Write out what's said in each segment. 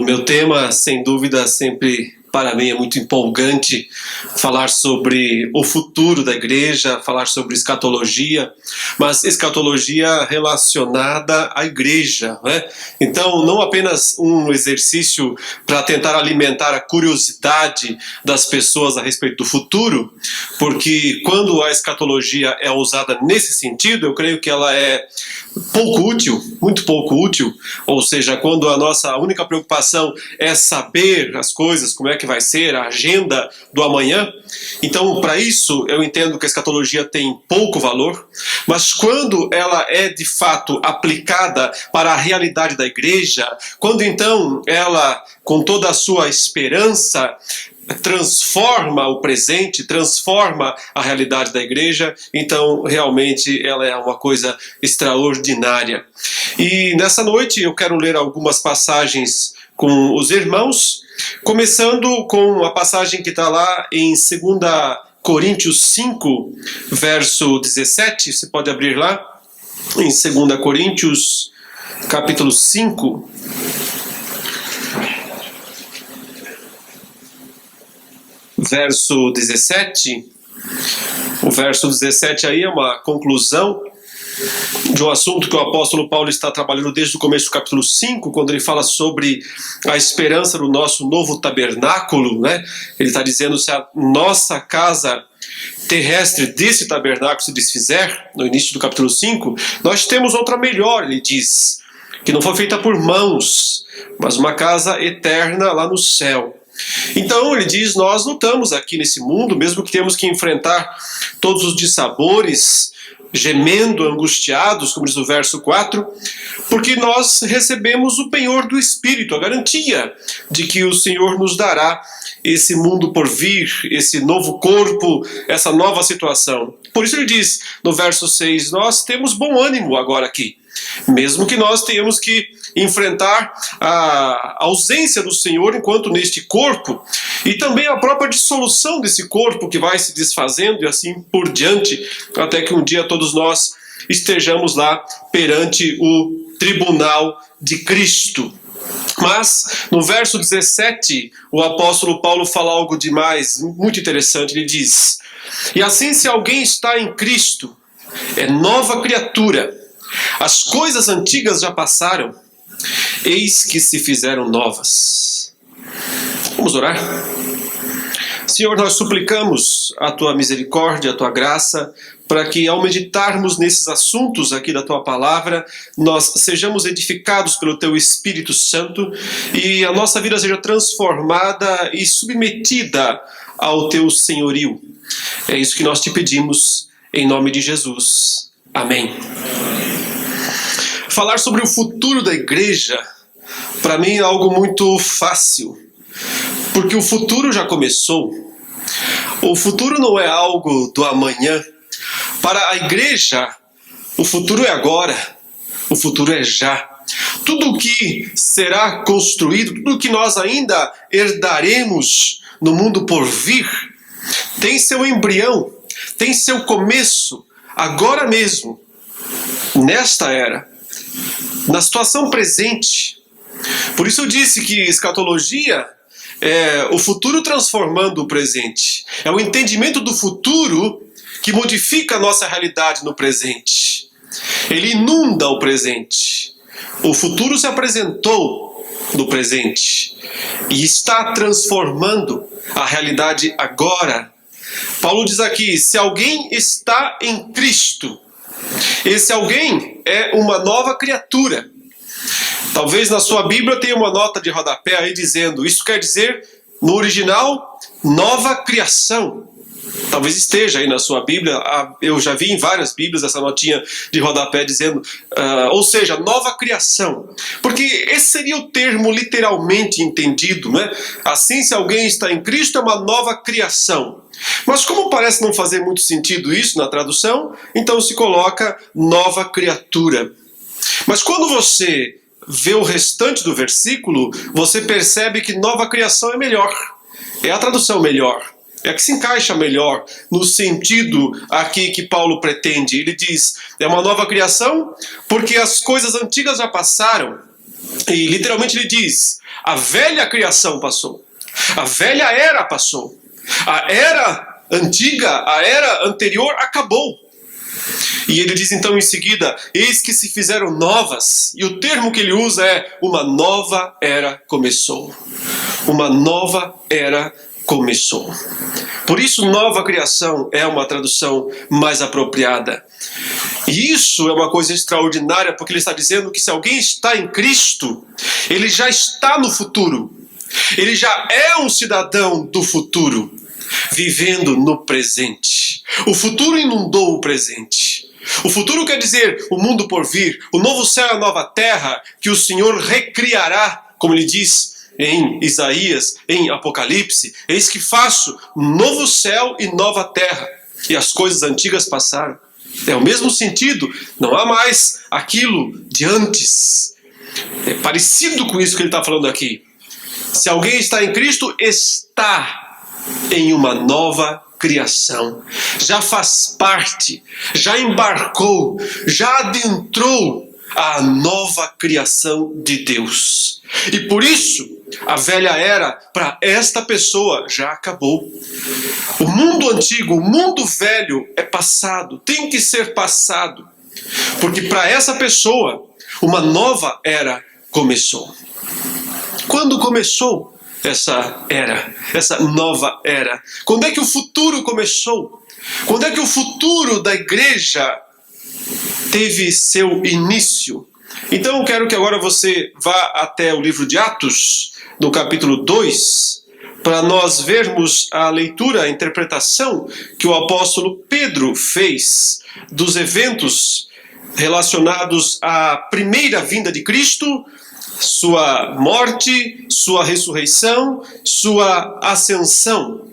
meu tema, sem dúvida, sempre para mim é muito empolgante falar sobre o futuro da igreja, falar sobre escatologia, mas escatologia relacionada à igreja, né? Então, não apenas um exercício para tentar alimentar a curiosidade das pessoas a respeito do futuro, porque quando a escatologia é usada nesse sentido, eu creio que ela é pouco útil, muito pouco útil, ou seja, quando a nossa única preocupação é saber as coisas, como é que vai ser, a agenda do amanhã. Então, para isso, eu entendo que a escatologia tem pouco valor, mas quando ela é de fato aplicada para a realidade da igreja, quando então ela, com toda a sua esperança, transforma o presente, transforma a realidade da igreja, então realmente ela é uma coisa extraordinária. E nessa noite eu quero ler algumas passagens com os irmãos, começando com a passagem que está lá em 2 Coríntios 5, verso 17, você pode abrir lá, em 2 Coríntios, capítulo 5, verso 17. O verso 17 aí é uma conclusão de um assunto que o apóstolo Paulo está trabalhando desde o começo do capítulo 5, quando ele fala sobre a esperança do nosso novo tabernáculo, né? Ele está dizendo, se a nossa casa terrestre desse tabernáculo se desfizer, no início do capítulo 5, nós temos outra melhor, ele diz, que não foi feita por mãos, mas uma casa eterna lá no céu. Então ele diz, nós lutamos aqui nesse mundo, mesmo que temos que enfrentar todos os dissabores, gemendo, angustiados, como diz o verso 4, porque nós recebemos o penhor do Espírito, a garantia de que o Senhor nos dará esse mundo por vir, esse novo corpo, essa nova situação. Por isso ele diz no verso 6, nós temos bom ânimo agora aqui, mesmo que nós tenhamos que enfrentar a ausência do Senhor enquanto neste corpo, e também a própria dissolução desse corpo que vai se desfazendo e assim por diante, até que um dia todos nós estejamos lá perante o tribunal de Cristo. Mas no verso 17, o apóstolo Paulo fala algo demais, muito interessante. Ele diz, e assim se alguém está em Cristo, é nova criatura, as coisas antigas já passaram, eis que se fizeram novas. Vamos orar? Senhor, nós suplicamos a Tua misericórdia, a Tua graça, para que ao meditarmos nesses assuntos aqui da Tua palavra, nós sejamos edificados pelo Teu Espírito Santo e a nossa vida seja transformada e submetida ao Teu senhorio. É isso que nós te pedimos, em nome de Jesus. Amém. Falar sobre o futuro da igreja, para mim é algo muito fácil, porque o futuro já começou. O futuro não é algo do amanhã. Para a igreja, o futuro é agora, o futuro é já. Tudo o que será construído, tudo o que nós ainda herdaremos no mundo por vir, tem seu embrião, tem seu começo, agora mesmo, nesta era, na situação presente. Por isso eu disse que escatologia é o futuro transformando o presente. É o entendimento do futuro que modifica a nossa realidade no presente. Ele inunda o presente. O futuro se apresentou no presente e está transformando a realidade agora. Paulo diz aqui, se alguém está em Cristo, esse alguém é uma nova criatura. Talvez na sua Bíblia tenha uma nota de rodapé aí dizendo, isso quer dizer, no original, nova criação. Talvez esteja aí na sua Bíblia, eu já vi em várias Bíblias essa notinha de rodapé dizendo, ou seja, nova criação. Porque esse seria o termo literalmente entendido, né? Assim, se alguém está em Cristo, é uma nova criação. Mas como parece não fazer muito sentido isso na tradução, então se coloca nova criatura. Mas quando você vê o restante do versículo, você percebe que nova criação é melhor. É a tradução melhor. É a que se encaixa melhor no sentido aqui que Paulo pretende. Ele diz, é uma nova criação porque as coisas antigas já passaram. E literalmente ele diz: a velha criação passou, a velha era passou, a era antiga, a era anterior acabou. E ele diz então em seguida: eis que se fizeram novas. E o termo que ele usa é: uma nova era começou. Uma nova era começou. Por isso, nova criação é uma tradução mais apropriada. E isso é uma coisa extraordinária, porque ele está dizendo que se alguém está em Cristo, ele já está no futuro. Ele já é um cidadão do futuro, vivendo no presente. O futuro inundou o presente. O futuro quer dizer o mundo por vir, o novo céu e a nova terra que o Senhor recriará, como ele diz em Isaías, em Apocalipse: eis que faço novo céu e nova terra, e as coisas antigas passaram. É o mesmo sentido, não há mais aquilo de antes. É parecido com isso que ele está falando aqui. Se alguém está em Cristo, está em uma nova criação. Já faz parte, já embarcou, já adentrou a nova criação de Deus. E por isso, a velha era para esta pessoa já acabou. O mundo antigo, o mundo velho é passado, tem que ser passado. Porque para essa pessoa, uma nova era começou. Quando começou essa era, essa nova era? Quando é que o futuro começou? Quando é que o futuro da igreja teve seu início? Então eu quero que agora você vá até o livro de Atos, no capítulo 2, para nós vermos a leitura, a interpretação que o apóstolo Pedro fez dos eventos relacionados à primeira vinda de Cristo, sua morte, sua ressurreição, sua ascensão.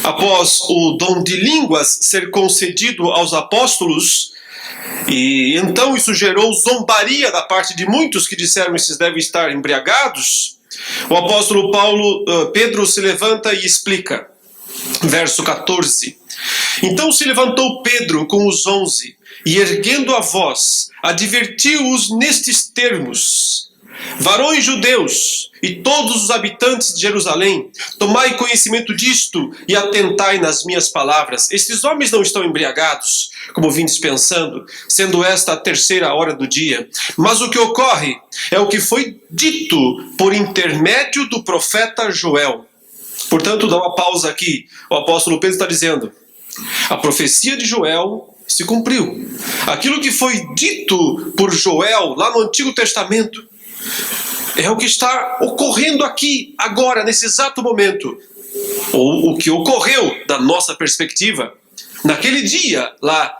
Após o dom de línguas ser concedido aos apóstolos, e então isso gerou zombaria da parte de muitos que disseram: esses devem estar embriagados. O apóstolo Pedro se levanta e explica. Verso 14. Então se levantou Pedro com os 11 e, erguendo a voz, advertiu-os nestes termos: varões judeus e todos os habitantes de Jerusalém, tomai conhecimento disto e atentai nas minhas palavras. Estes homens não estão embriagados, como vindes pensando, sendo esta a terceira hora do dia. Mas o que ocorre é o que foi dito por intermédio do profeta Joel. Portanto, dá uma pausa aqui. O apóstolo Pedro está dizendo: a profecia de Joel se cumpriu. Aquilo que foi dito por Joel lá no Antigo Testamento é o que está ocorrendo aqui, agora, nesse exato momento. Ou o que ocorreu, da nossa perspectiva, naquele dia lá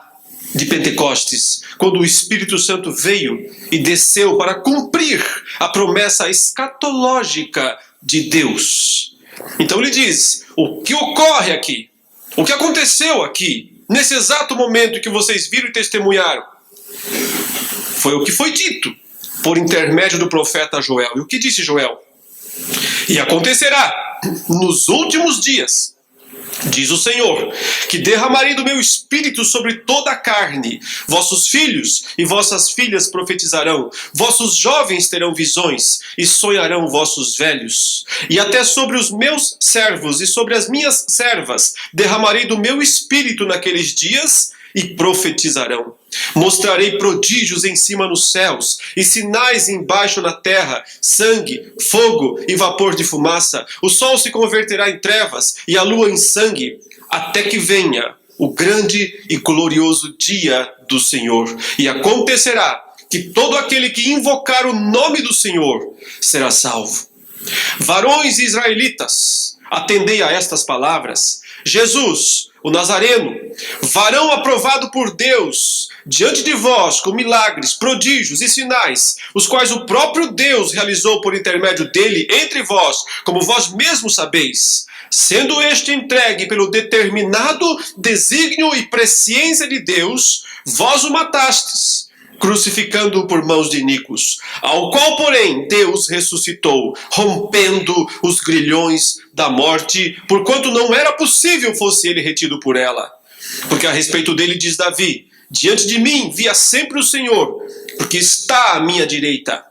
de Pentecostes, quando o Espírito Santo veio e desceu para cumprir a promessa escatológica de Deus. Então ele diz: o que ocorre aqui, o que aconteceu aqui, nesse exato momento que vocês viram e testemunharam, foi o que foi dito por intermédio do profeta Joel. E o que disse Joel? E acontecerá nos últimos dias, diz o Senhor, que derramarei do meu espírito sobre toda a carne. Vossos filhos e vossas filhas profetizarão, vossos jovens terão visões e sonharão vossos velhos. E até sobre os meus servos e sobre as minhas servas derramarei do meu espírito naqueles dias e profetizarão. Mostrarei prodígios em cima nos céus e sinais embaixo na terra, sangue, fogo e vapor de fumaça. O sol se converterá em trevas e a lua em sangue, até que venha o grande e glorioso dia do Senhor. E acontecerá que todo aquele que invocar o nome do Senhor será salvo. Varões israelitas, atendei a estas palavras. Jesus, o Nazareno, varão aprovado por Deus, diante de vós com milagres, prodígios e sinais, os quais o próprio Deus realizou por intermédio dele entre vós, como vós mesmos sabeis, sendo este entregue pelo determinado desígnio e presciência de Deus, vós o matastes, crucificando-o por mãos de iníquos, ao qual, porém, Deus ressuscitou, rompendo os grilhões da morte, porquanto não era possível fosse ele retido por ela. Porque a respeito dele diz Davi: diante de mim via sempre o Senhor, porque está à minha direita,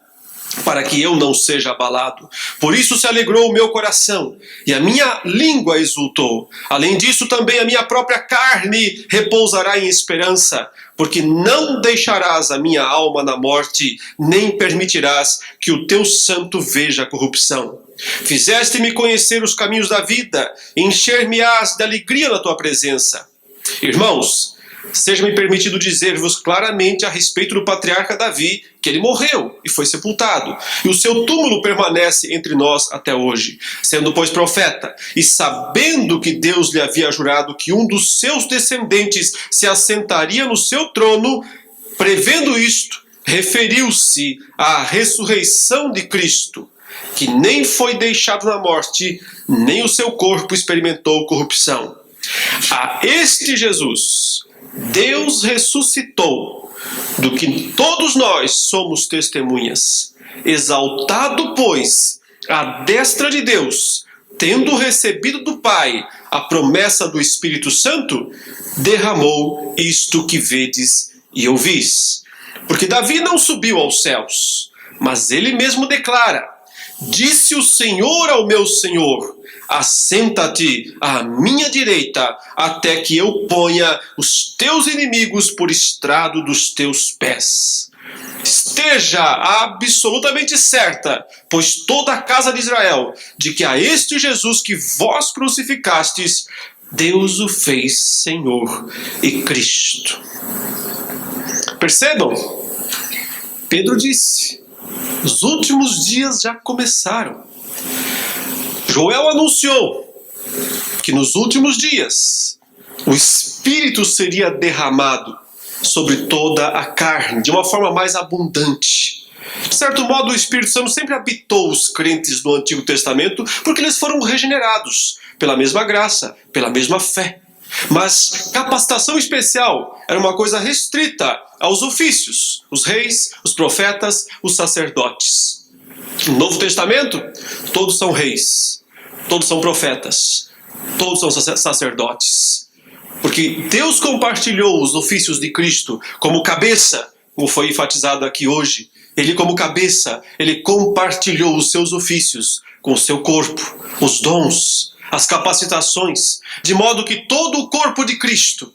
para que eu não seja abalado. Por isso se alegrou o meu coração, e a minha língua exultou. Além disso, também a minha própria carne repousará em esperança, porque não deixarás a minha alma na morte, nem permitirás que o teu santo veja a corrupção. Fizeste-me conhecer os caminhos da vida, encher-me-ás de alegria na tua presença. Irmãos, seja-me permitido dizer-vos claramente a respeito do patriarca Davi, que ele morreu e foi sepultado, e o seu túmulo permanece entre nós até hoje. Sendo, pois, profeta, e sabendo que Deus lhe havia jurado que um dos seus descendentes se assentaria no seu trono, prevendo isto, referiu-se à ressurreição de Cristo, que nem foi deixado na morte, nem o seu corpo experimentou corrupção. A este Jesus Deus ressuscitou, do que todos nós somos testemunhas. Exaltado, pois, à destra de Deus, tendo recebido do Pai a promessa do Espírito Santo, derramou isto que vedes e ouvis. Porque Davi não subiu aos céus, mas ele mesmo declara: disse o Senhor ao meu Senhor: assenta-te à minha direita, até que eu ponha os teus inimigos por estrado dos teus pés. Esteja absolutamente certa, pois toda a casa de Israel, de que a este Jesus que vós crucificastes, Deus o fez Senhor e Cristo. Percebam? Pedro disse: os últimos dias já começaram. Joel anunciou que nos últimos dias o Espírito seria derramado sobre toda a carne, de uma forma mais abundante. De certo modo, o Espírito Santo sempre habitou os crentes do Antigo Testamento, porque eles foram regenerados pela mesma graça, pela mesma fé. Mas capacitação especial era uma coisa restrita aos ofícios, os reis, os profetas, os sacerdotes. No Novo Testamento, todos são reis, todos são profetas, todos são sacerdotes. Porque Deus compartilhou os ofícios de Cristo como cabeça, como foi enfatizado aqui hoje. Ele, como cabeça, ele compartilhou os seus ofícios com o seu corpo, os dons, as capacitações, de modo que todo o corpo de Cristo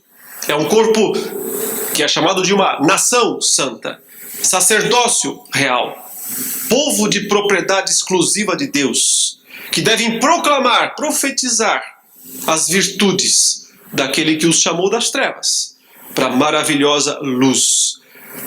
é um corpo que é chamado de uma nação santa, sacerdócio real, povo de propriedade exclusiva de Deus, que devem proclamar, profetizar as virtudes daquele que os chamou das trevas para a maravilhosa luz.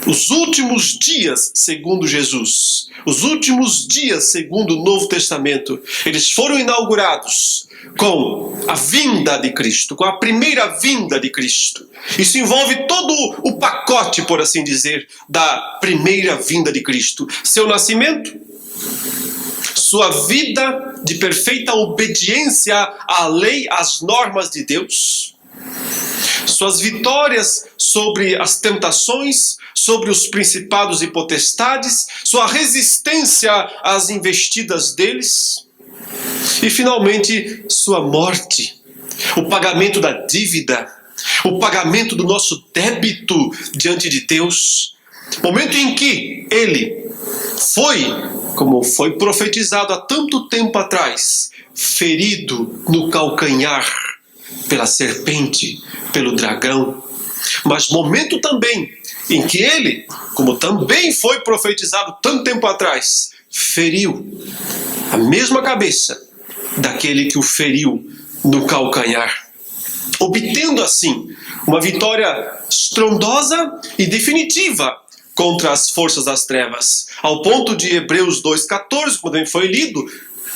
Os últimos dias, segundo Jesus, os últimos dias, segundo o Novo Testamento, eles foram inaugurados com a vinda de Cristo, com a primeira vinda de Cristo. Isso envolve todo o pacote, por assim dizer, da primeira vinda de Cristo. Seu nascimento, sua vida de perfeita obediência à lei, às normas de Deus, suas vitórias sobre as tentações, sobre os principados e potestades, sua resistência às investidas deles, e finalmente sua morte, o pagamento da dívida, o pagamento do nosso débito diante de Deus, momento em que ele foi, como foi profetizado há tanto tempo atrás, ferido no calcanhar pela serpente, pelo dragão, mas momento também em que ele, como também foi profetizado tanto tempo atrás, feriu a mesma cabeça daquele que o feriu no calcanhar, obtendo assim uma vitória estrondosa e definitiva contra as forças das trevas, ao ponto de Hebreus 2,14, como também foi lido,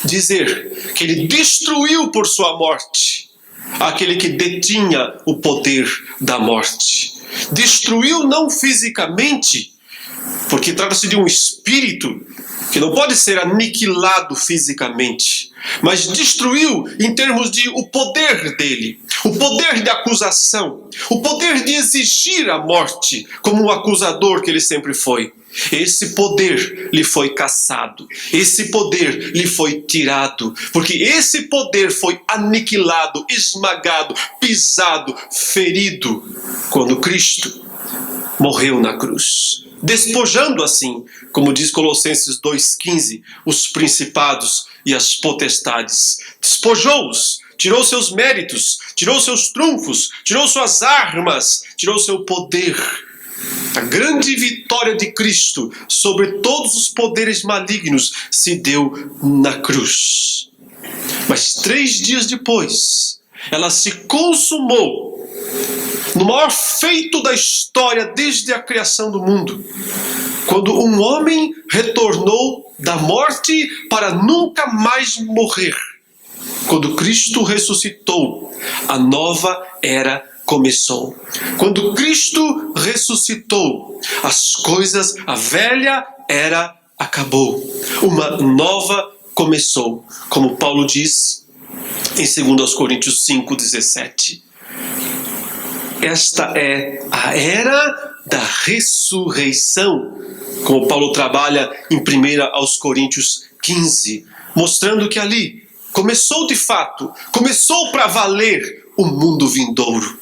dizer que ele destruiu por sua morte aquele que detinha o poder da morte. Destruiu não fisicamente, porque trata-se de um espírito que não pode ser aniquilado fisicamente, mas destruiu em termos de o poder dele, o poder de acusação, o poder de exigir a morte, como um acusador que ele sempre foi. Esse poder lhe foi cassado, esse poder lhe foi tirado, porque esse poder foi aniquilado, esmagado, pisado, ferido, quando Cristo morreu na cruz. despojando assim, como diz Colossenses 2,15, os principados e as potestades. Despojou-os, tirou seus méritos, tirou seus trunfos, tirou suas armas, tirou seu poder. A grande vitória de Cristo sobre todos os poderes malignos se deu na cruz. Mas 3 dias depois, ela se consumou no maior feito da história desde a criação do mundo, quando um homem retornou da morte para nunca mais morrer. Quando Cristo ressuscitou, a nova era começou. Quando Cristo ressuscitou, a velha era acabou. Uma nova começou, como Paulo diz em 2 Coríntios 5,17. Esta é a era da ressurreição, como Paulo trabalha em 1 Coríntios 15, mostrando que ali começou de fato, começou para valer o mundo vindouro.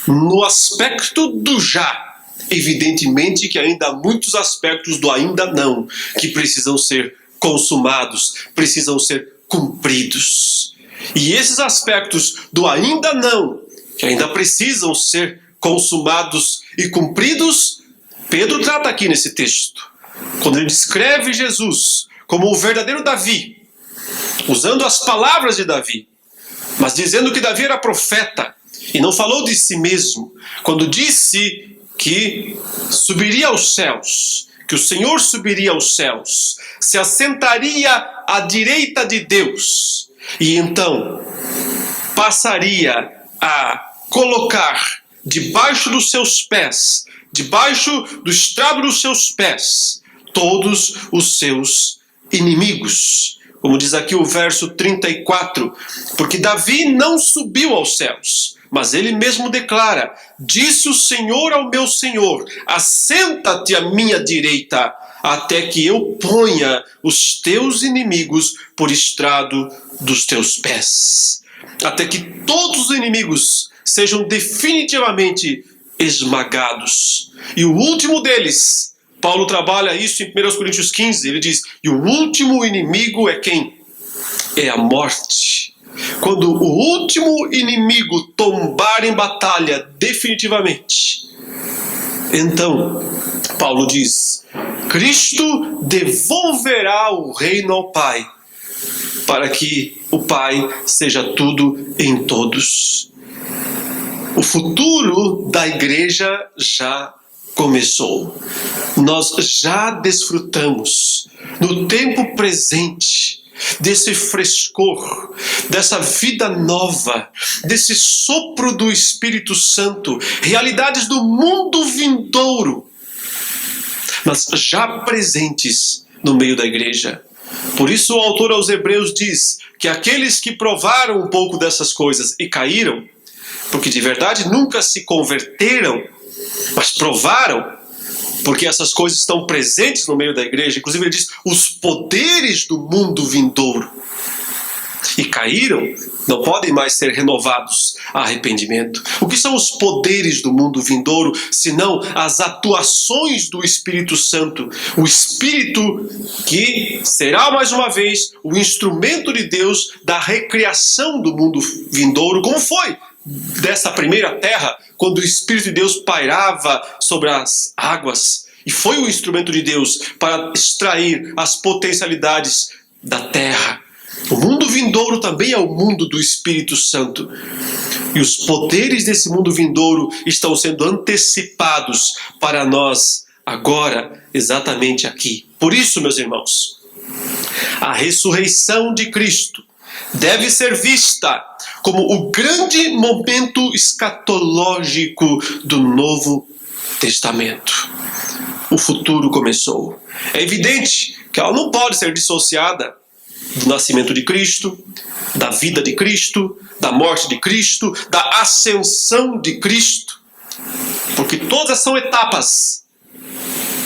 No aspecto do já, evidentemente que ainda há muitos aspectos do ainda não, que precisam ser consumados, precisam ser cumpridos. E esses aspectos do ainda não, que ainda precisam ser consumados e cumpridos, Pedro trata aqui nesse texto. Quando ele descreve Jesus como o verdadeiro Davi, usando as palavras de Davi, mas dizendo que Davi era profeta, e não falou de si mesmo, quando disse que subiria aos céus, que o Senhor subiria aos céus, se assentaria à direita de Deus, e então passaria a colocar debaixo dos seus pés, debaixo do estrado dos seus pés, todos os seus inimigos. Como diz aqui o verso 34, porque Davi não subiu aos céus, mas ele mesmo declara: disse o Senhor ao meu Senhor, assenta-te à minha direita, até que eu ponha os teus inimigos por estrado dos teus pés. Até que todos os inimigos sejam definitivamente esmagados. E o último deles, Paulo trabalha isso em 1 Coríntios 15, ele diz: e o último inimigo é quem? É a morte. Quando o último inimigo tombar em batalha definitivamente, então, Paulo diz, Cristo devolverá o reino ao Pai, para que o Pai seja tudo em todos. O futuro da igreja já começou. Nós já desfrutamos no tempo presente desse frescor, dessa vida nova, desse sopro do Espírito Santo, realidades do mundo vindouro, mas já presentes no meio da igreja. Por isso o autor aos Hebreus diz que aqueles que provaram um pouco dessas coisas e caíram, porque de verdade nunca se converteram, mas provaram, porque essas coisas estão presentes no meio da igreja. Inclusive ele diz, os poderes do mundo vindouro, e caíram, não podem mais ser renovados a arrependimento. O que são os poderes do mundo vindouro, senão as atuações do Espírito Santo? O Espírito que será mais uma vez o instrumento de Deus da recriação do mundo vindouro, como foi dessa primeira terra, quando o Espírito de Deus pairava sobre as águas, e foi o instrumento de Deus para extrair as potencialidades da terra. O mundo vindouro também é o mundo do Espírito Santo. E os poderes desse mundo vindouro estão sendo antecipados para nós agora, exatamente aqui. Por isso, meus irmãos, a ressurreição de Cristo deve ser vista como o grande momento escatológico do Novo Testamento. O futuro começou. É evidente que ela não pode ser dissociada do nascimento de Cristo, da vida de Cristo, da morte de Cristo, da ascensão de Cristo, porque todas são etapas,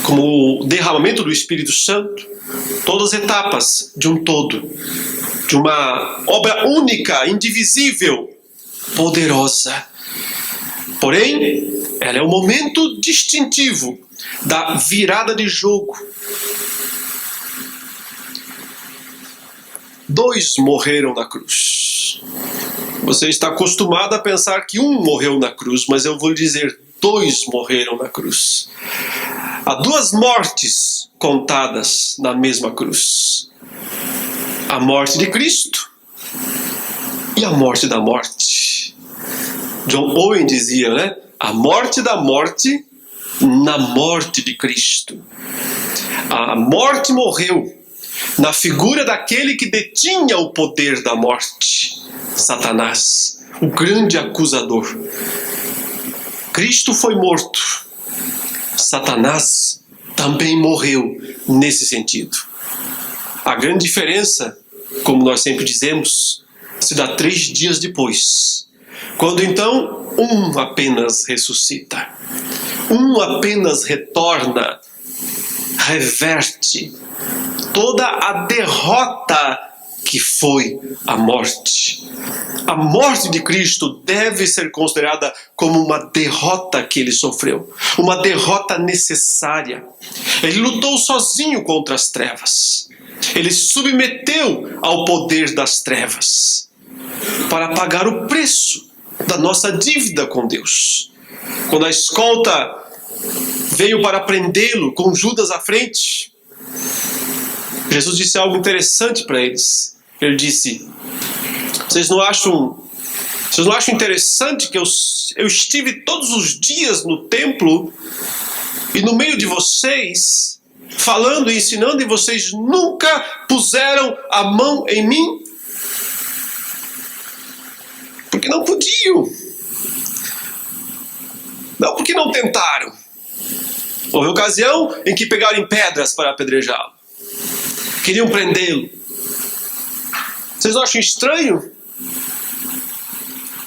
como o derramamento do Espírito Santo, todas etapas de um todo, de uma obra única, indivisível, poderosa. Porém, ela é um momento distintivo da virada de jogo. 2 morreram na cruz. Você está acostumado a pensar que 1 morreu na cruz, mas eu vou lhe dizer, 2 morreram na cruz. Há 2 mortes contadas na mesma cruz. A morte de Cristo e a morte da morte. John Owen dizia, né? A morte da morte na morte de Cristo. A morte morreu na figura daquele que detinha o poder da morte, Satanás, o grande acusador. Cristo foi morto. Satanás também morreu nesse sentido. A grande diferença, como nós sempre dizemos, se dá 3 dias depois, quando então um apenas ressuscita, um apenas retorna, reverte toda a derrota que foi a morte. A morte de Cristo deve ser considerada como uma derrota que ele sofreu, uma derrota necessária. Ele lutou sozinho contra as trevas. Ele submeteu ao poder das trevas para pagar o preço da nossa dívida com Deus. Quando a escolta veio para prendê-lo com Judas à frente, Jesus disse algo interessante para eles. Ele disse: Vocês não acham interessante que eu estive todos os dias no templo e no meio de vocês, falando e ensinando, e vocês nunca puseram a mão em mim? Porque não podiam. Não porque não tentaram. Houve ocasião em que pegaram em pedras para apedrejá-lo. Queriam prendê-lo. Vocês não acham estranho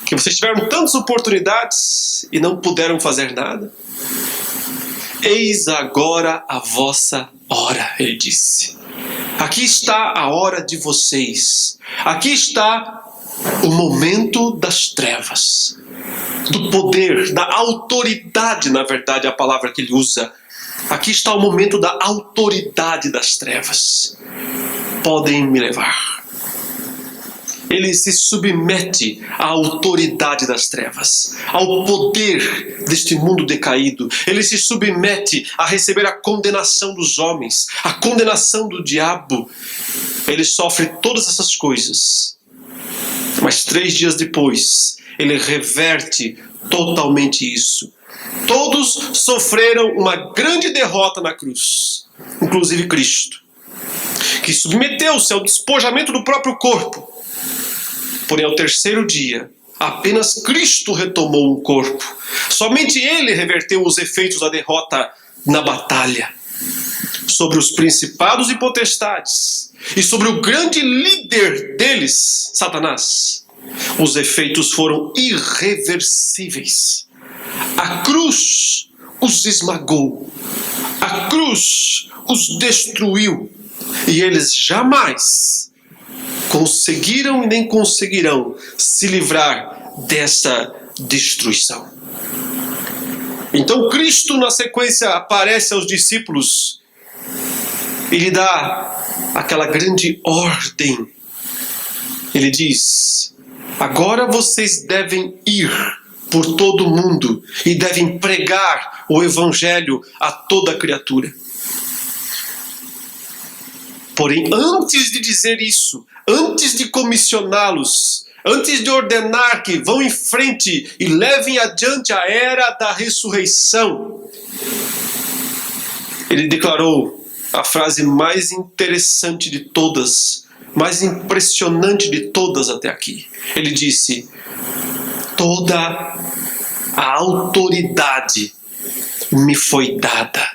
que vocês tiveram tantas oportunidades e não puderam fazer nada? Eis agora a vossa hora, ele disse. Aqui está a hora de vocês. Aqui está o momento das trevas, do poder, da autoridade, na verdade, é a palavra que ele usa. Aqui está o momento da autoridade das trevas. Podem me levar. Ele se submete à autoridade das trevas, ao poder deste mundo decaído. Ele se submete a receber a condenação dos homens, a condenação do diabo. Ele sofre todas essas coisas. Mas 3 dias depois, ele reverte totalmente isso. Todos sofreram uma grande derrota na cruz, inclusive Cristo, que submeteu-se ao despojamento do próprio corpo. Porém, ao 3º dia, apenas Cristo retomou o corpo. Somente ele reverteu os efeitos da derrota na batalha sobre os principados e potestades e sobre o grande líder deles, Satanás. Os efeitos foram irreversíveis. A cruz os esmagou. A cruz os destruiu. E eles jamais conseguiram e nem conseguirão se livrar dessa destruição. Então Cristo, na sequência, aparece aos discípulos e lhe dá aquela grande ordem. Ele diz: agora vocês devem ir por todo o mundo e devem pregar o evangelho a toda criatura. Porém, antes de dizer isso, antes de comissioná-los, antes de ordenar que vão em frente e levem adiante a era da ressurreição, ele declarou a frase mais interessante de todas, mais impressionante de todas até aqui. Ele disse: toda a autoridade me foi dada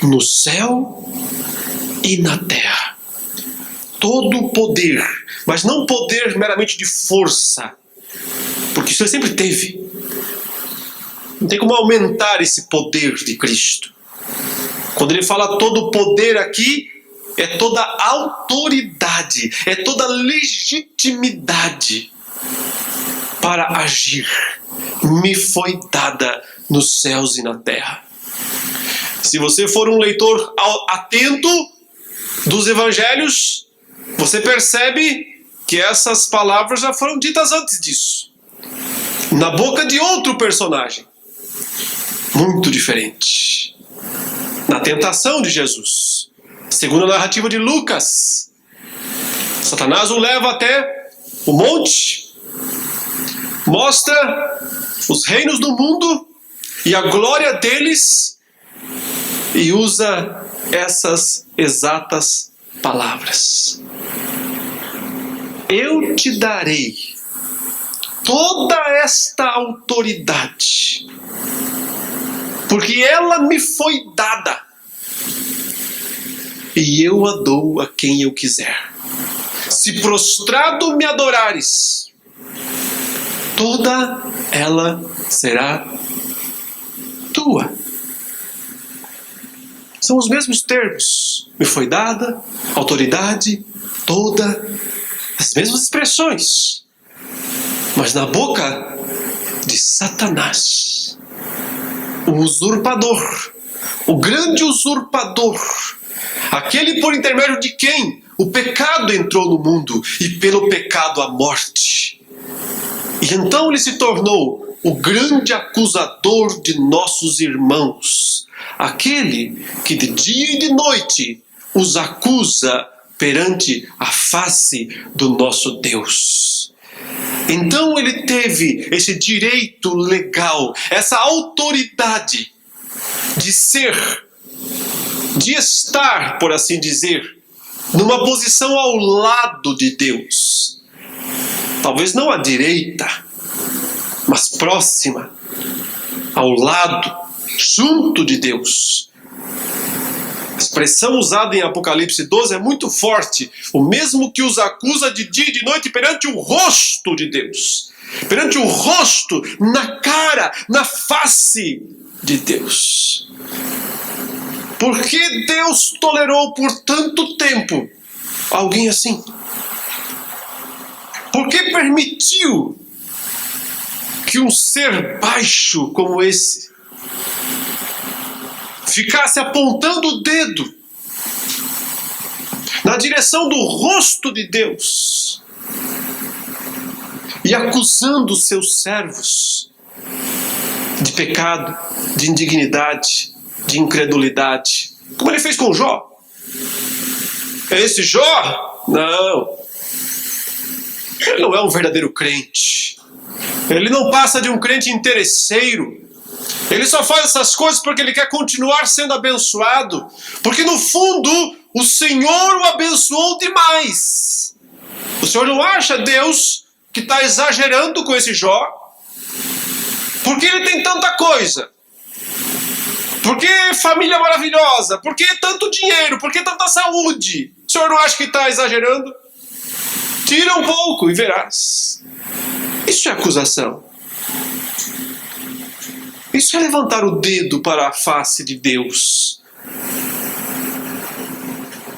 no céu e na terra. Todo o poder, mas não poder meramente de força, porque isso ele sempre teve. Não tem como aumentar esse poder de Cristo. Quando ele fala todo o poder aqui, é toda autoridade, é toda legitimidade para agir. Me foi dada nos céus e na terra. Se você for um leitor atento dos evangelhos, você percebe que essas palavras já foram ditas antes disso, na boca de outro personagem, muito diferente. Na tentação de Jesus, segundo a narrativa de Lucas, Satanás o leva até o monte, mostra os reinos do mundo e a glória deles, e usa essas exatas palavras: eu te darei toda esta autoridade, porque ela me foi dada, e eu a dou a quem eu quiser. Se prostrado me adorares, toda ela será tua. São os mesmos termos. Me foi dada, autoridade, toda, as mesmas expressões. Mas na boca de Satanás, o usurpador, o grande usurpador, aquele por intermédio de quem o pecado entrou no mundo e pelo pecado a morte. E então ele se tornou o grande acusador de nossos irmãos, aquele que de dia e de noite os acusa perante a face do nosso Deus. Então ele teve esse direito legal, essa autoridade de ser, de estar, por assim dizer, numa posição ao lado de Deus. Talvez não à direita, mas próxima, ao lado, junto de Deus. A expressão usada em Apocalipse 12 é muito forte. O mesmo que os acusa de dia e de noite perante o rosto de Deus. Perante o rosto, na cara, na face de Deus. Por que Deus tolerou por tanto tempo alguém assim? Por que permitiu que um ser baixo como esse ficasse apontando o dedo na direção do rosto de Deus e acusando os seus servos de pecado, de indignidade, de incredulidade, como ele fez com Jó? Esse Jó? Não. Ele não é um verdadeiro crente. Ele não passa de um crente interesseiro. Ele só faz essas coisas porque ele quer continuar sendo abençoado. Porque no fundo, o Senhor o abençoou demais. O Senhor não acha, Deus, que está exagerando com esse Jó? Porque ele tem tanta coisa? Por que família maravilhosa? Por que tanto dinheiro? Por que tanta saúde? O Senhor não acha que está exagerando? Tira um pouco e verás. Isso é acusação. Isso é levantar o dedo para a face de Deus.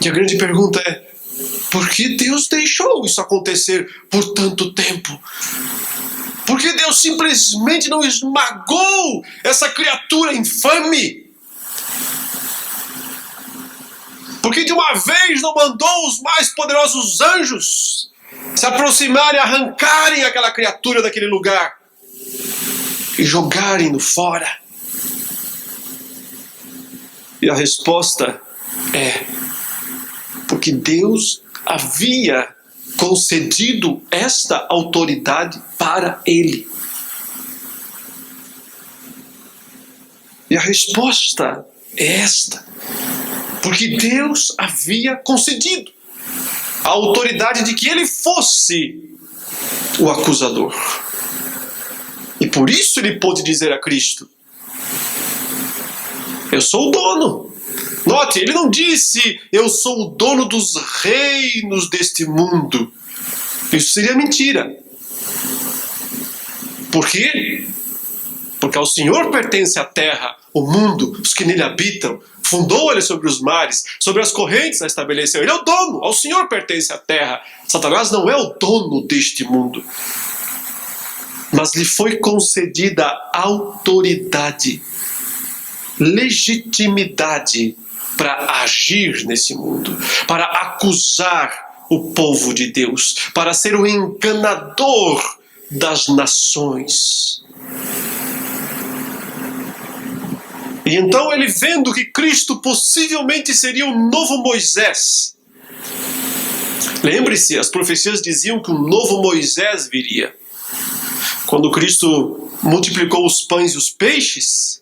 E a grande pergunta é: por que Deus deixou isso acontecer por tanto tempo? Por que Deus simplesmente não esmagou essa criatura infame? Por que de uma vez não mandou os mais poderosos anjos se aproximarem e arrancarem aquela criatura daquele lugar e jogarem-no fora? E a resposta é: porque Deus havia concedido esta autoridade para ele. E a resposta é esta: porque Deus havia concedido a autoridade de que ele fosse o acusador. E por isso ele pôde dizer a Cristo: eu sou o dono. Note, ele não disse: eu sou o dono dos reinos deste mundo. Isso seria mentira. Por quê? Porque ao Senhor pertence a terra, o mundo, os que nele habitam. Fundou ele sobre os mares, sobre as correntes a estabeleceu. Ele é o dono, ao Senhor pertence a terra. Satanás não é o dono deste mundo. Mas lhe foi concedida autoridade legitimidade para agir nesse mundo, para acusar o povo de Deus, para ser o enganador das nações. E então ele, vendo que Cristo possivelmente seria o novo Moisés. Lembre-se, as profecias diziam que um novo Moisés viria. Quando Cristo multiplicou os pães e os peixes,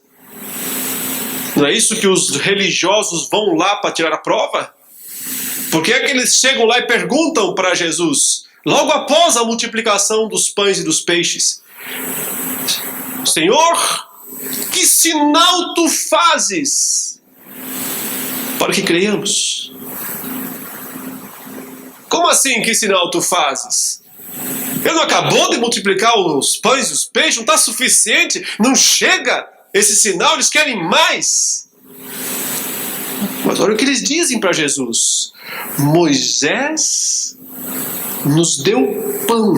não é isso que os religiosos vão lá para tirar a prova? Por que é que eles chegam lá e perguntam para Jesus, logo após a multiplicação dos pães e dos peixes: Senhor, que sinal tu fazes para que creiamos? Como assim, que sinal tu fazes? Ele não acabou de multiplicar os pães e os peixes? Não está suficiente? Não chega esse sinal? Eles querem mais. Mas olha o que eles dizem para Jesus: Moisés nos deu pão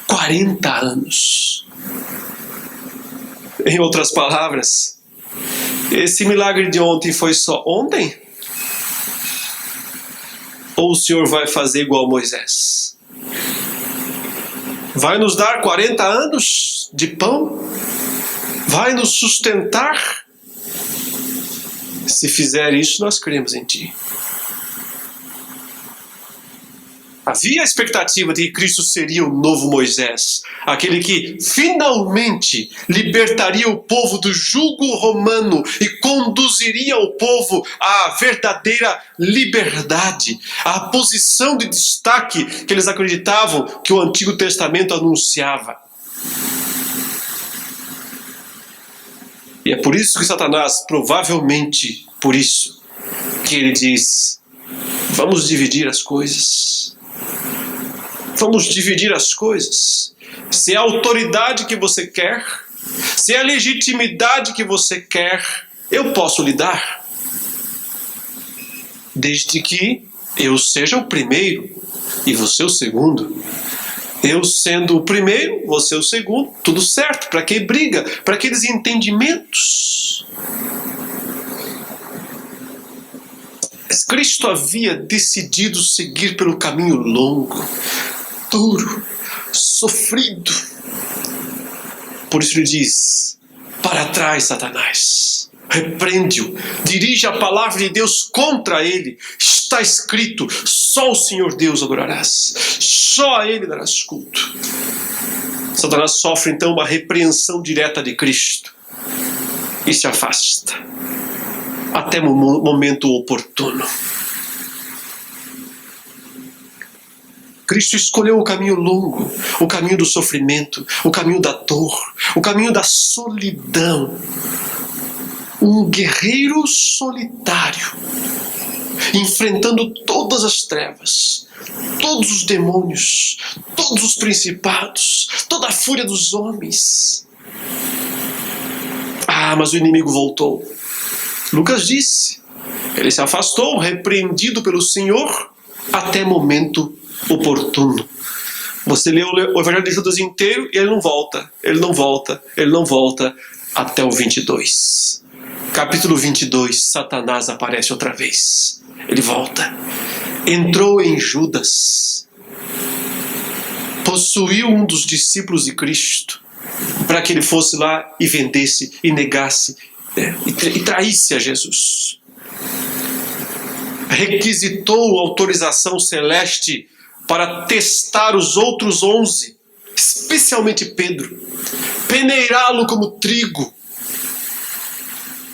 40 anos. Em outras palavras, esse milagre de ontem foi só ontem? Ou o Senhor vai fazer igual Moisés? Vai nos dar 40 anos de pão? Vai nos sustentar? Se fizer isso, nós cremos em Ti. Havia a expectativa de que Cristo seria o novo Moisés, aquele que finalmente libertaria o povo do jugo romano e conduziria o povo à verdadeira liberdade, à posição de destaque que eles acreditavam que o Antigo Testamento anunciava. E é por isso que Satanás, provavelmente por isso, que ele diz: vamos dividir as coisas. Vamos dividir as coisas. Se é a autoridade que você quer, se é a legitimidade que você quer, eu posso lhe dar. Desde que eu seja o primeiro e você o segundo. Eu sendo o primeiro, você o segundo, tudo certo. Para que briga? Para que desentendimentos? Cristo havia decidido seguir pelo caminho longo, duro, sofrido. Por isso ele diz: para trás, Satanás, repreende-o, dirige a palavra de Deus contra ele. Está escrito: só o Senhor Deus adorarás, só a ele darás culto. Satanás sofre então uma repreensão direta de Cristo e se afasta até o momento oportuno. Cristo escolheu o caminho longo, o caminho do sofrimento, o caminho da dor, o caminho da solidão. Um guerreiro solitário, enfrentando todas as trevas, todos os demônios, todos os principados, toda a fúria dos homens. Ah, mas o inimigo voltou. Lucas disse, ele se afastou, repreendido pelo Senhor, até momento oportuno. Você lê o Evangelho de Judas inteiro e ele não volta, ele não volta, ele não volta, até o 22. Capítulo 22, Satanás aparece outra vez. Ele volta. Entrou em Judas. Possuiu um dos discípulos de Cristo, para que ele fosse lá e vendesse, e negasse, e traísse a Jesus. Requisitou autorização celeste para testar os outros 11, especialmente Pedro, peneirá-lo como trigo.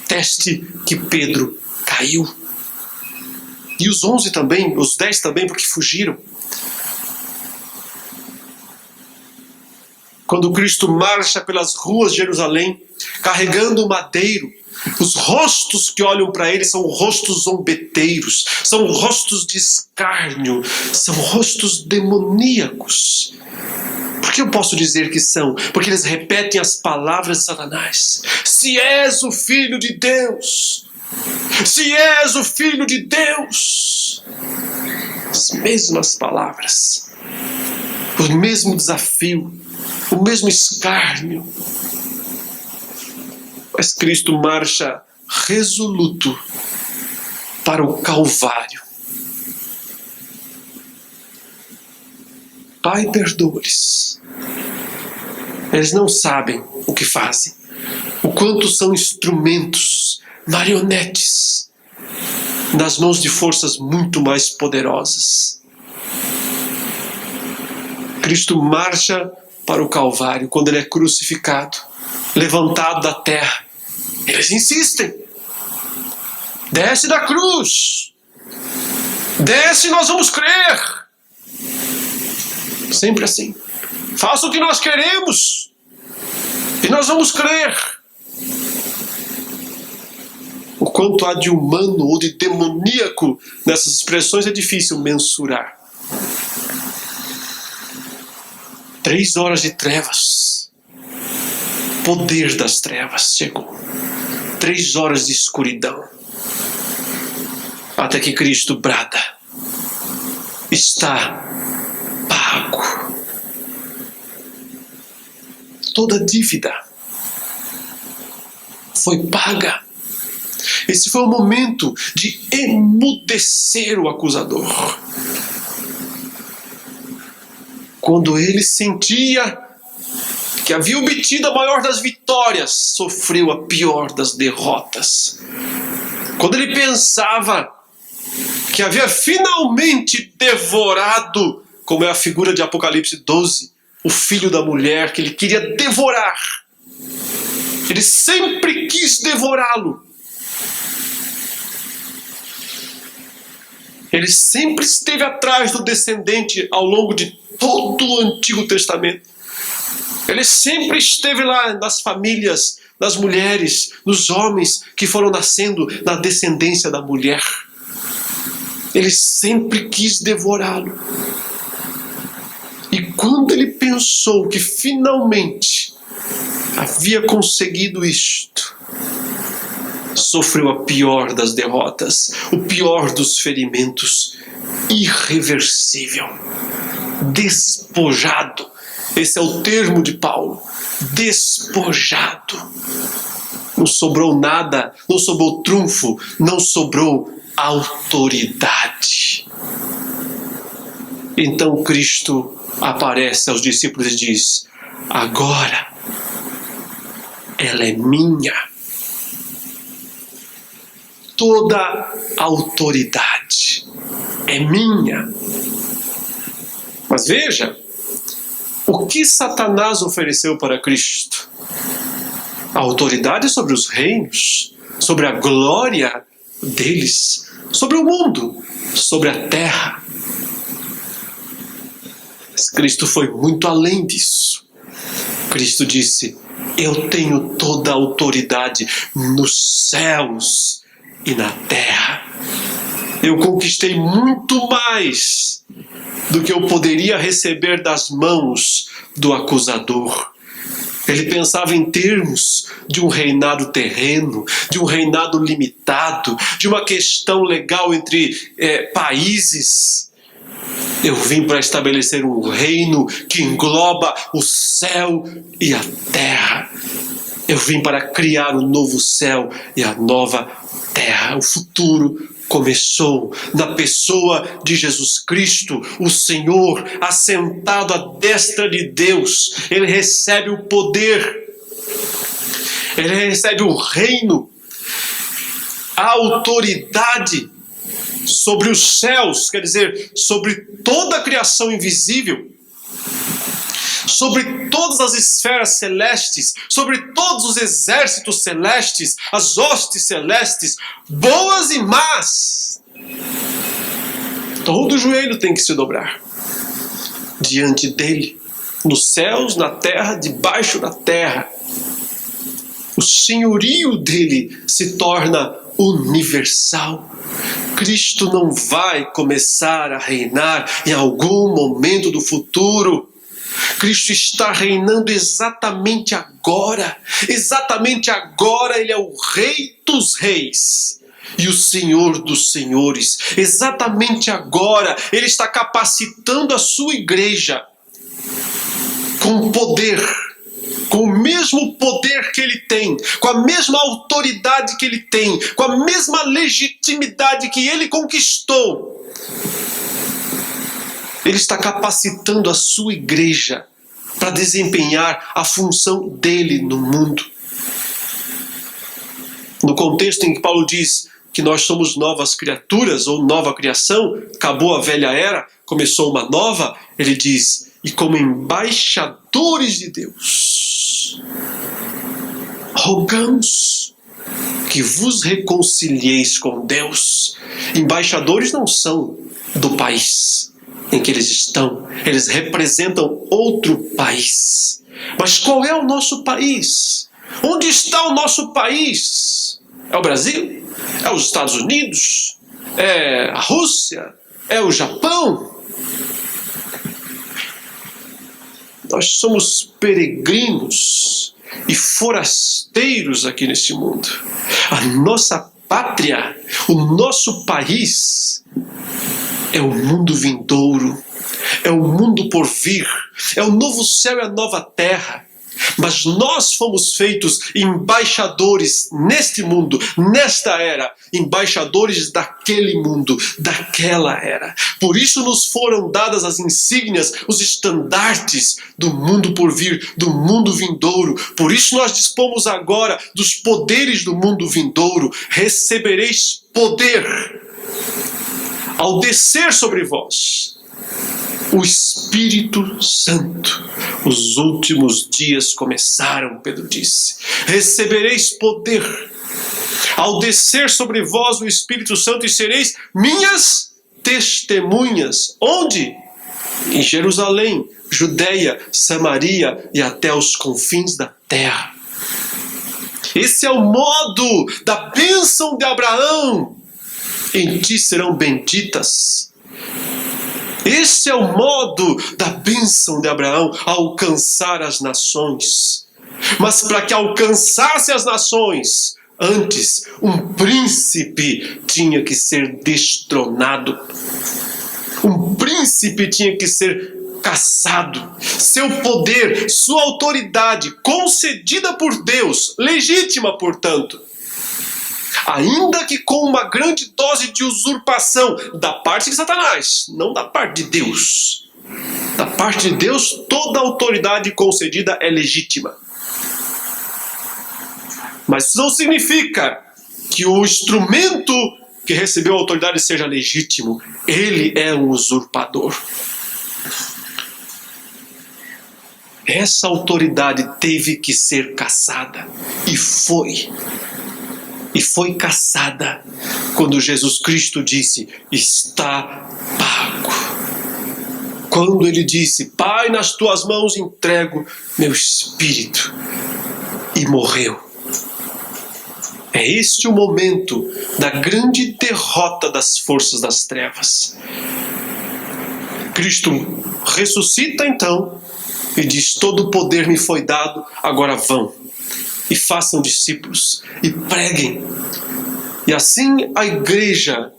Teste que Pedro caiu. E os 11 também, os 10 também, porque fugiram. Quando Cristo marcha pelas ruas de Jerusalém, carregando o madeiro, os rostos que olham para ele são rostos zombeteiros, são rostos de escárnio, são rostos demoníacos. Por que eu posso dizer que são? Porque eles repetem as palavras de Satanás. Se és o Filho de Deus, se és o Filho de Deus. As mesmas palavras, o mesmo desafio, o mesmo escárnio. Mas Cristo marcha resoluto para o Calvário. Pai, perdoa-lhes. Eles não sabem o que fazem. O quanto são instrumentos, marionetes, nas mãos de forças muito mais poderosas. Cristo marcha para o Calvário quando ele é crucificado, levantado da terra. Eles insistem. Desce da cruz. Desce e nós vamos crer. Sempre assim. Faça o que nós queremos e nós vamos crer. O quanto há de humano ou de demoníaco nessas expressões é difícil mensurar. 3 horas de trevas. Poder das trevas chegou. 3 horas de escuridão. Até que Cristo brada. Está pago. Toda dívida foi paga. Esse foi o momento de emudecer o acusador. Quando ele sentia que havia obtido a maior das vitórias, sofreu a pior das derrotas. Quando ele pensava que havia finalmente devorado, como é a figura de Apocalipse 12, o filho da mulher que ele queria devorar. Ele sempre quis devorá-lo. Ele sempre esteve atrás do descendente ao longo de todo o Antigo Testamento. Ele sempre esteve lá nas famílias, nas mulheres, nos homens que foram nascendo na descendência da mulher. Ele sempre quis devorá-lo. E quando ele pensou que finalmente havia conseguido isto, sofreu a pior das derrotas, o pior dos ferimentos, irreversível, despojado. Esse é o termo de Paulo, despojado. Não sobrou nada, não sobrou trunfo, não sobrou autoridade. Então Cristo aparece aos discípulos e diz: agora ela é minha. Toda a autoridade é minha. Mas veja, o que Satanás ofereceu para Cristo? A autoridade sobre os reinos, sobre a glória deles, sobre o mundo, sobre a terra. Mas Cristo foi muito além disso. Cristo disse: eu tenho toda a autoridade nos céus e na terra. Eu conquistei muito mais do que eu poderia receber das mãos do acusador. Ele pensava em termos de um reinado terreno, de um reinado limitado, de uma questão legal entre países. Eu vim para estabelecer um reino que engloba o céu e a terra. Eu vim para criar o novo céu e a nova terra. O futuro começou na pessoa de Jesus Cristo, o Senhor, assentado à destra de Deus. Ele recebe o poder, ele recebe o reino, a autoridade sobre os céus, quer dizer, sobre toda a criação invisível, sobre todas as esferas celestes, sobre todos os exércitos celestes, as hostes celestes, boas e más. Todo joelho tem que se dobrar diante dele, nos céus, na terra, debaixo da terra. O senhorio dele se torna universal. Cristo não vai começar a reinar em algum momento do futuro. Cristo está reinando exatamente agora. Exatamente agora ele é o Rei dos Reis e o Senhor dos Senhores. Exatamente agora ele está capacitando a sua igreja com poder com o mesmo poder que ele tem, com a mesma autoridade que ele tem, com a mesma legitimidade que ele conquistou, ele está capacitando a sua igreja para desempenhar a função dele no mundo. No contexto em que Paulo diz que nós somos novas criaturas ou nova criação, acabou a velha era, começou uma nova, ele diz: e como embaixadores de Deus, rogamos que vos reconcilieis com Deus. Embaixadores não são do país em que eles estão, eles representam outro país. Mas qual é o nosso país? Onde está o nosso país? É o Brasil? É os Estados Unidos? É a Rússia? É o Japão? Nós somos peregrinos e forasteiros aqui neste mundo. A nossa pátria, o nosso país é o mundo vindouro, é o mundo por vir, é o novo céu e a nova terra. Mas nós fomos feitos embaixadores neste mundo, nesta era, embaixadores daquele mundo, daquela era. Por isso nos foram dadas as insígnias, os estandartes do mundo por vir, do mundo vindouro. Por isso nós dispomos agora dos poderes do mundo vindouro. Recebereis poder ao descer sobre vós o Espírito Santo. Os últimos dias começaram, Pedro disse. Recebereis poder ao descer sobre vós o Espírito Santo e sereis minhas testemunhas. Onde? Em Jerusalém, Judeia, Samaria e até os confins da terra. Esse é o modo da bênção de Abraão. Em ti serão benditas. Esse é o modo da bênção de Abraão, alcançar as nações. Mas para que alcançasse as nações, antes um príncipe tinha que ser destronado. Um príncipe tinha que ser cassado. Seu poder, sua autoridade, concedida por Deus, legítima, portanto, ainda que com uma grande dose de usurpação da parte de Satanás, não da parte de Deus. Da parte de Deus, toda autoridade concedida é legítima. Mas isso não significa que o instrumento que recebeu a autoridade seja legítimo. Ele é um usurpador. Essa autoridade teve que ser cassada. E foi. E foi cassada quando Jesus Cristo disse: está pago. Quando ele disse: Pai, nas tuas mãos entrego meu espírito. E morreu. É este o momento da grande derrota das forças das trevas. Cristo ressuscita então e diz: todo o poder me foi dado, agora vão. E façam discípulos, e preguem. E assim a igreja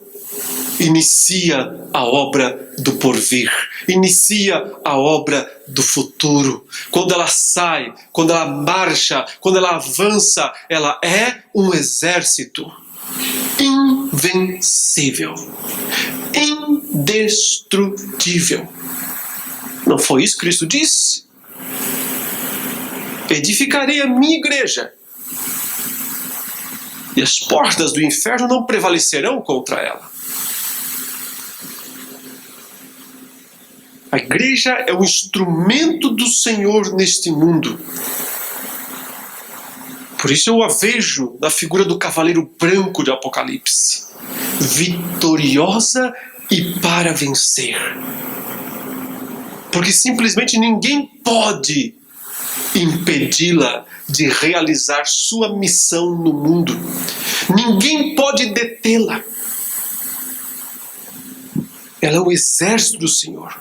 inicia a obra do porvir, inicia a obra do futuro. Quando ela sai, quando ela marcha, quando ela avança, ela é um exército invencível, indestrutível. Não foi isso que Cristo disse? Edificarei a minha igreja, e as portas do inferno não prevalecerão contra ela. A igreja é o instrumento do Senhor neste mundo. Por isso eu a vejo na figura do cavaleiro branco de Apocalipse, vitoriosa e para vencer. Porque simplesmente ninguém pode impedi-la de realizar sua missão no mundo. Ninguém pode detê-la. Ela é o exército do Senhor,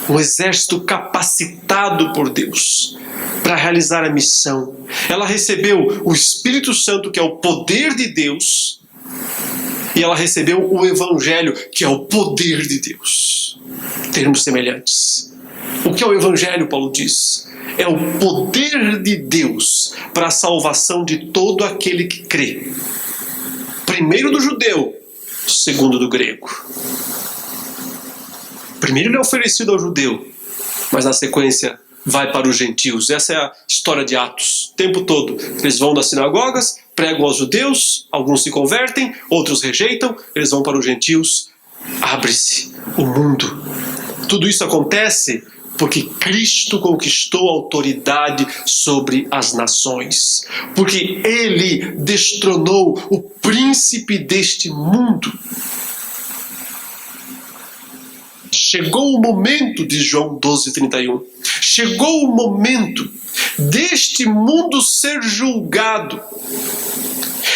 um exército capacitado por Deus para realizar a missão. Ela recebeu o Espírito Santo, que é o poder de Deus, e ela recebeu o Evangelho, que é o poder de Deus. Termos semelhantes. O que é o Evangelho, Paulo diz? É o poder de Deus para a salvação de todo aquele que crê. Primeiro do judeu, segundo do grego. Primeiro ele é oferecido ao judeu, mas na sequência vai para os gentios. Essa é a história de Atos. O tempo todo eles vão das sinagogas, pregam aos judeus, alguns se convertem, outros rejeitam, eles vão para os gentios. Abre-se o mundo. Tudo isso acontece porque Cristo conquistou a autoridade sobre as nações. Porque Ele destronou o príncipe deste mundo. Chegou o momento, diz João 12:31, chegou o momento deste mundo ser julgado.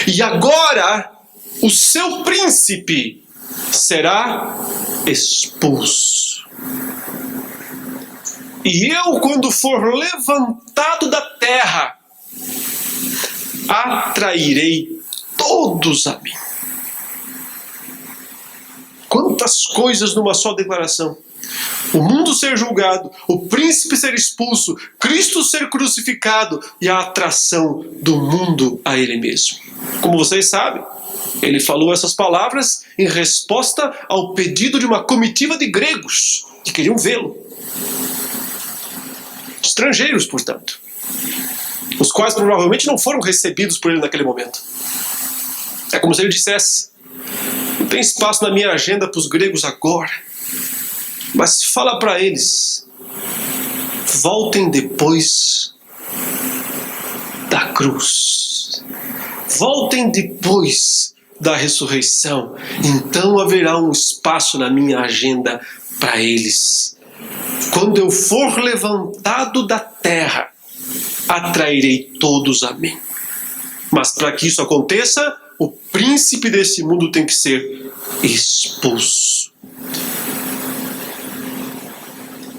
E agora o seu príncipe será expulso. E eu, quando for levantado da terra, atrairei todos a mim. Quantas coisas numa só declaração. O mundo ser julgado, o príncipe ser expulso, Cristo ser crucificado e a atração do mundo a Ele mesmo. Como vocês sabem, ele falou essas palavras em resposta ao pedido de uma comitiva de gregos que queriam vê-lo. Estrangeiros, portanto, os quais provavelmente não foram recebidos por ele naquele momento. É como se ele dissesse: não tem espaço na minha agenda para os gregos agora, mas fala para eles, voltem depois da cruz, voltem depois da ressurreição, então haverá um espaço na minha agenda para eles. Quando eu for levantado da terra, atrairei todos a mim. Mas para que isso aconteça, o príncipe desse mundo tem que ser expulso.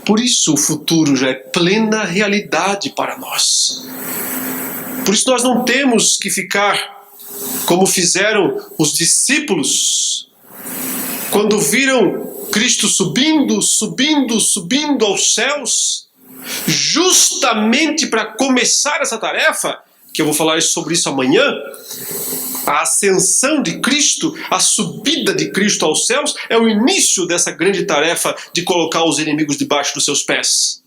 Por isso o futuro já é plena realidade para nós. Por isso nós não temos que ficar como fizeram os discípulos quando viram Cristo subindo aos céus, justamente para começar essa tarefa, que eu vou falar sobre isso amanhã. A ascensão de Cristo, a subida de Cristo aos céus, é o início dessa grande tarefa de colocar os inimigos debaixo dos seus pés.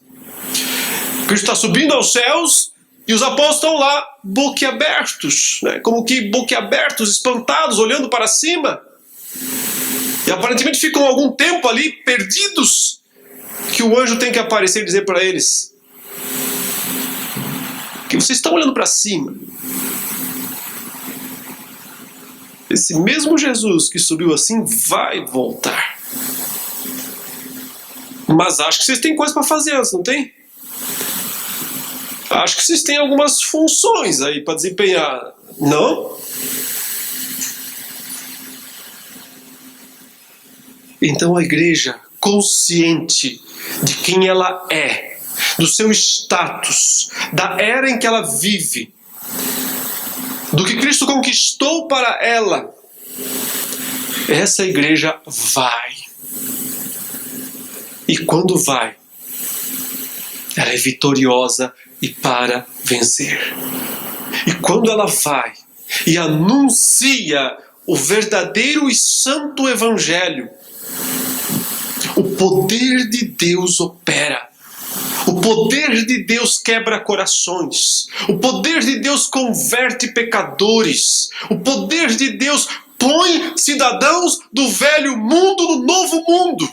Cristo está subindo aos céus e os apóstolos estão lá boquiabertos, né? Como que boquiabertos, espantados, olhando para cima. E aparentemente ficam algum tempo ali perdidos, que o anjo tem que aparecer e dizer para eles que vocês estão olhando para cima. Esse mesmo Jesus que subiu assim vai voltar. Mas acho que vocês têm coisa para fazer antes, não tem? Acho que vocês têm algumas funções aí para desempenhar, não? Então a igreja, consciente de quem ela é, do seu status, da era em que ela vive, do que Cristo conquistou para ela, essa igreja vai. E quando vai, ela é vitoriosa e para vencer. E quando ela vai e anuncia o verdadeiro e santo evangelho, o poder de Deus opera. O poder de Deus quebra corações. O poder de Deus converte pecadores. O poder de Deus põe cidadãos do velho mundo no novo mundo.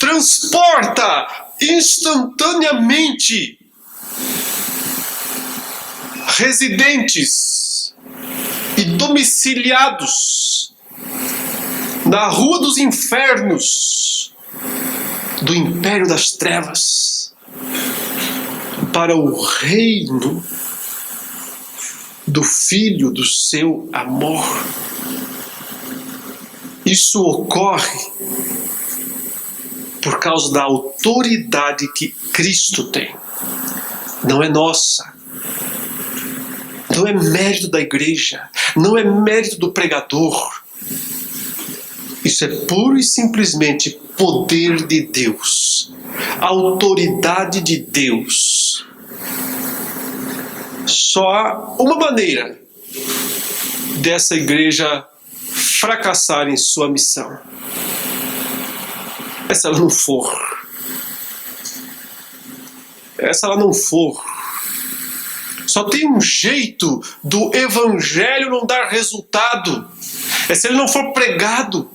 Transporta instantaneamente residentes e domiciliados na rua dos infernos do império das trevas para o reino do Filho do seu amor. Isso ocorre por causa da autoridade que Cristo tem. Não é nossa. Não é mérito da igreja. Não é mérito do pregador. Isso é puro e simplesmente poder de Deus. a autoridade de Deus. Só há uma maneira dessa igreja fracassar em sua missão. Se ela não for. Se ela não for. Só tem um jeito do evangelho não dar resultado. Se ele não for pregado.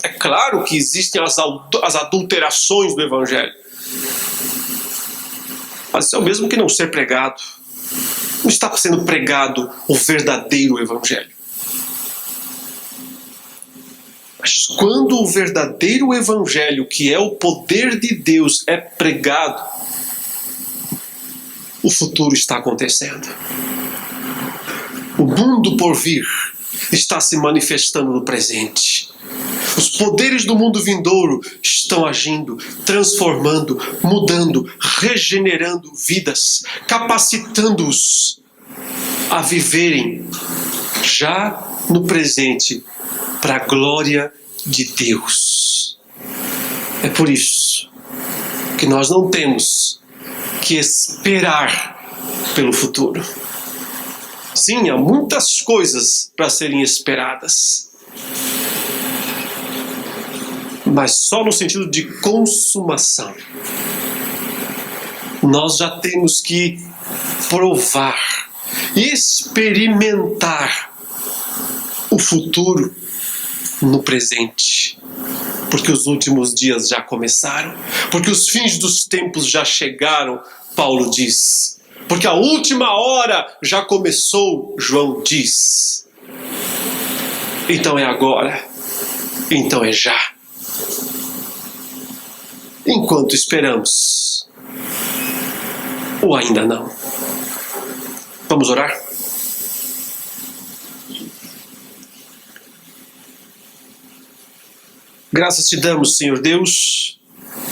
É claro que existem as adulterações do evangelho. Mas isso é o mesmo que não ser pregado. Não está sendo pregado o verdadeiro evangelho. Mas quando o verdadeiro evangelho, que é o poder de Deus, é pregado, o futuro está acontecendo. O mundo por vir está se manifestando no presente. Os poderes do mundo vindouro estão agindo, transformando, mudando, regenerando vidas, capacitando-os a viverem já no presente para a glória de Deus. É por isso que nós não temos que esperar pelo futuro. Sim, há muitas coisas para serem esperadas, mas só no sentido de consumação. Nós já temos que provar, experimentar o futuro no presente. Porque os últimos dias já começaram. Porque os fins dos tempos já chegaram, Paulo diz. Porque a última hora já começou, João diz. Então é agora. Então é já. Enquanto esperamos. Ou ainda não. Vamos orar? Graças te damos, Senhor Deus,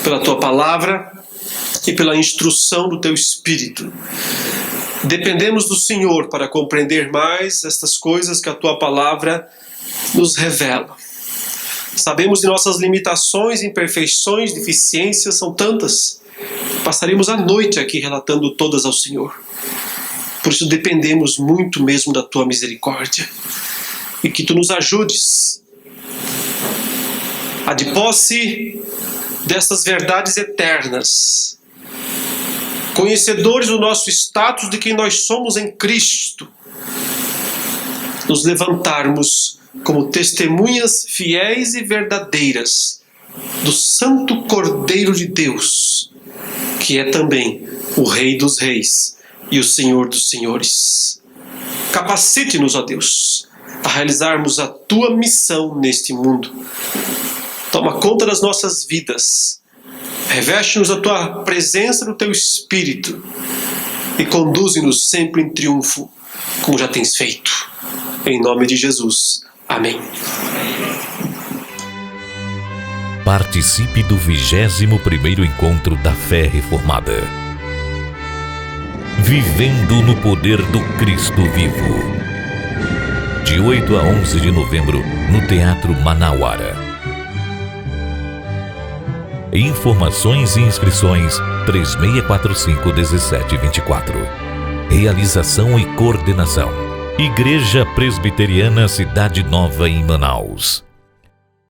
pela Tua palavra e pela instrução do Teu Espírito. Dependemos do Senhor para compreender mais estas coisas que a Tua palavra nos revela. Sabemos de nossas limitações, imperfeições, deficiências, são tantas. Passaremos a noite aqui relatando todas ao Senhor. Por isso dependemos muito mesmo da Tua misericórdia. E que Tu nos ajudes a, de posse dessas verdades eternas, conhecedores do nosso status de quem nós somos em Cristo, nos levantarmos como testemunhas fiéis e verdadeiras do Santo Cordeiro de Deus, que é também o Rei dos Reis e o Senhor dos Senhores. Capacite-nos, ó Deus, a realizarmos a Tua missão neste mundo. Toma conta das nossas vidas. Reveste-nos a Tua presença no Teu Espírito e conduze-nos sempre em triunfo, como já tens feito. Em nome de Jesus. Amém. Participe do 21º Encontro da Fé Reformada. Vivendo no Poder do Cristo Vivo. De 8 a 11 de novembro, no Teatro Manauara. Informações e inscrições 3645-1724. Realização e coordenação: Igreja Presbiteriana Cidade Nova em Manaus.